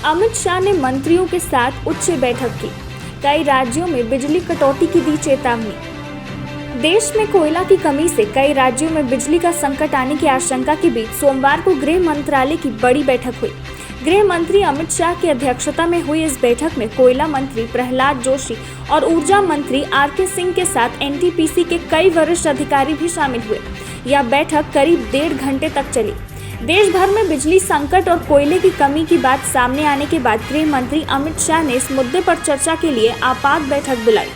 अमित शाह ने मंत्रियों के साथ उच्च बैठक की। कई राज्यों में बिजली कटौती की दी चेतावनी। देश में कोयला की कमी से कई राज्यों में बिजली का संकट आने की आशंका के बीच सोमवार को गृह मंत्रालय की बड़ी बैठक हुई। गृह मंत्री अमित शाह की अध्यक्षता में हुई इस बैठक में कोयला मंत्री प्रहलाद जोशी और ऊर्जा मंत्री आर.के. सिंह के साथ एनटीपीसी के कई वरिष्ठ अधिकारी भी शामिल हुए। यह बैठक करीब 1.5 घंटे तक चली। देश भर में बिजली संकट और कोयले की कमी की बात सामने आने के बाद गृह मंत्री अमित शाह ने इस मुद्दे पर चर्चा के लिए आपात बैठक बुलाई।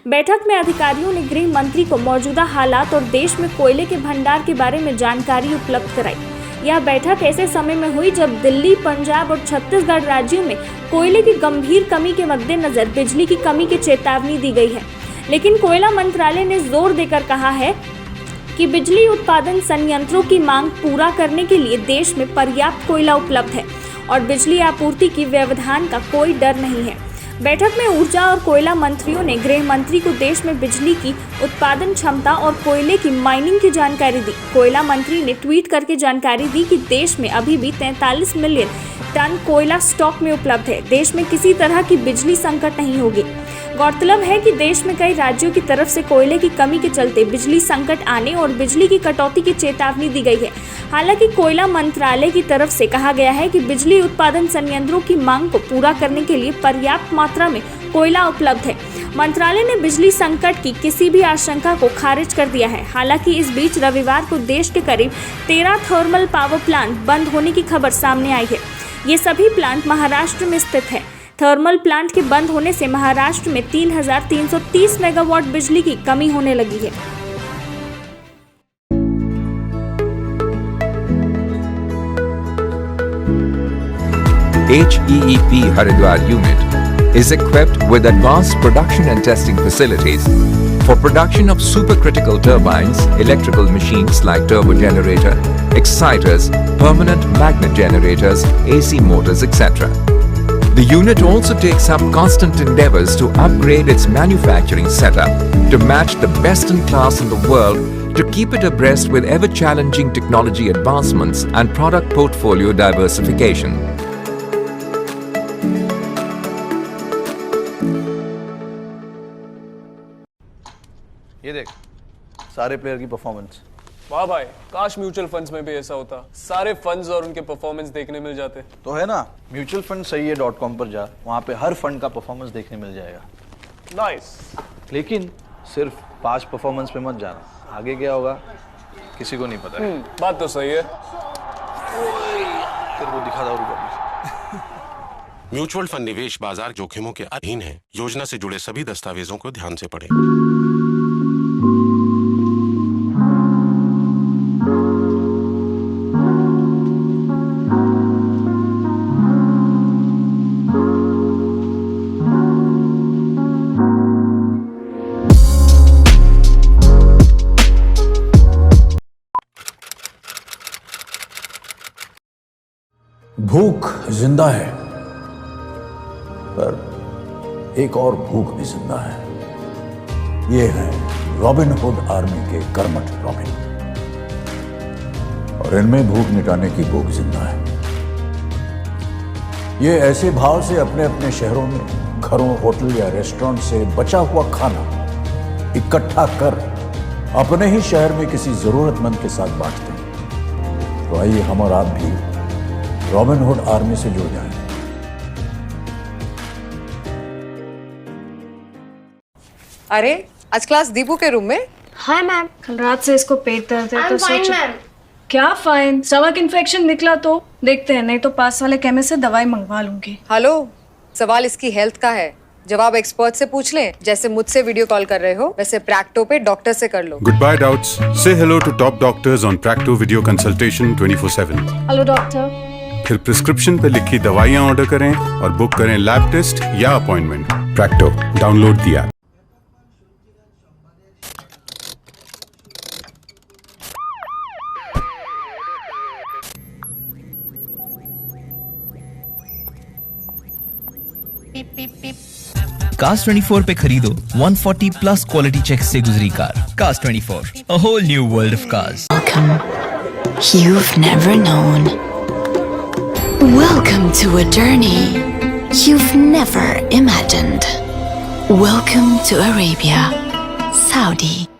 बैठक में अधिकारियों ने गृह मंत्री को मौजूदा हालात और देश में कोयले के भंडार के बारे में जानकारी उपलब्ध कराई। यह बैठक ऐसे समय में हुई जब दिल्ली, पंजाब और छत्तीसगढ़ राज्यों में कोयले की गंभीर कमी के मद्देनजर बिजली की कमी की चेतावनी दी गई है। लेकिन कोयला मंत्रालय ने जोर देकर कहा है कि बिजली उत्पादन संयंत्रों की मांग पूरा करने के लिए देश में पर्याप्त कोयला उपलब्ध है और बिजली आपूर्ति की व्यवधान का कोई डर नहीं है। बैठक में ऊर्जा और कोयला मंत्रियों ने गृह मंत्री को देश में बिजली की उत्पादन क्षमता और कोयले की माइनिंग की जानकारी दी। कोयला मंत्री ने ट्वीट करके जानकारी दी कि देश में अभी भी 43 मिलियन टन कोयला स्टॉक में उपलब्ध है। देश में किसी तरह की बिजली संकट नहीं होगी। गौरतलब है कि देश में कई राज्यों की तरफ से कोयले की कमी के चलते बिजली संकट आने और बिजली की कटौती की चेतावनी दी गई है। हालांकि कोयला मंत्रालय की तरफ से कहा गया है कि बिजली उत्पादन संयंत्रों की मांग को पूरा करने के लिए पर्याप्त मात्रा में कोयला उपलब्ध है। मंत्रालय ने बिजली संकट की किसी भी आशंका को खारिज कर दिया है। हालांकि इस बीच रविवार को देश के करीब 13 थर्मल पावर प्लांट बंद होने की खबर सामने आई है। ये सभी प्लांट महाराष्ट्र में स्थित है। थर्मल प्लांट के बंद होने से महाराष्ट्र में 3,330 मेगावाट बिजली की कमी होने लगी है। HEEP Haridwar unit is equipped with advanced production and testing facilities for production of supercritical turbines, electrical machines like turbo generator, exciters, permanent magnet generators, AC motors, etc. The unit also takes up constant endeavors to upgrade its manufacturing setup to match the best in class in the world to keep it abreast with ever-challenging technology advancements and product portfolio diversification. ये देख सारे player की performance. वाह भाई, काश mutual funds में भी ऐसा होता, सारे फंड्स और उनके परफॉर्मेंस देखने मिल जाते। तो है ना, म्यूचुअल फंड सही है .com पर जा, वहाँ पे हर फंड का परफॉर्मेंस देखने मिल जाएगा। नाइस। लेकिन सिर्फ 5 परफॉर्मेंस पे मत जाना, आगे क्या होगा किसी को नहीं पता है। बात तो सही है। तेरे को दिखा था म्यूचुअल फंड निवेश बाजार जोखिमों के अधीन है। योजना से जुड़े सभी दस्तावेजों को ध्यान से पढ़ें। भूख जिंदा है, पर एक और भूख भी जिंदा है। ये है रॉबिन हुड आर्मी के कर्मठ रॉबिन, और इनमें भूख मिटाने की भूख जिंदा है। ये ऐसे भाव से अपने अपने शहरों में घरों, होटल या रेस्टोरेंट से बचा हुआ खाना इकट्ठा कर अपने ही शहर में किसी जरूरतमंद के साथ बांटते हैं। तो आइए हम और आप भी रॉबिन हुड आर्मी से जुड़ जाएं। अरे आज क्लास दीपू के रूम में। हाय मैम, कल रात से इसको पेट दर्द है तो सोचा। क्या फाइन? स्टमक इन्फेक्शन निकला तो देखते हैं, नहीं तो पास वाले केमिस्ट से दवाई मंगवा लूंगी। हेलो, सवाल इसकी हेल्थ का है, जवाब एक्सपर्ट से पूछ लें। जैसे मुझसे वीडियो कॉल कर रहे हो वैसे प्रैक्टो पे डॉक्टर से कर लो। गुड बाय डाउट्स, से hello to top doctors on Practo video consultation 24/7। Hello doctor. फिर प्रिस्क्रिप्शन पे लिखी दवाइयाँ ऑर्डर करें और बुक करें लैब टेस्ट या अपॉइंटमेंट। प्रैक्टो, डाउनलोड दिया। Cars 24 पे खरीदो 140 प्लस क्वालिटी चेक से गुजरी car. Cars 24, a whole new world of cars. Welcome. You've never known Welcome to a journey you've never imagined. Welcome to Arabia, Saudi.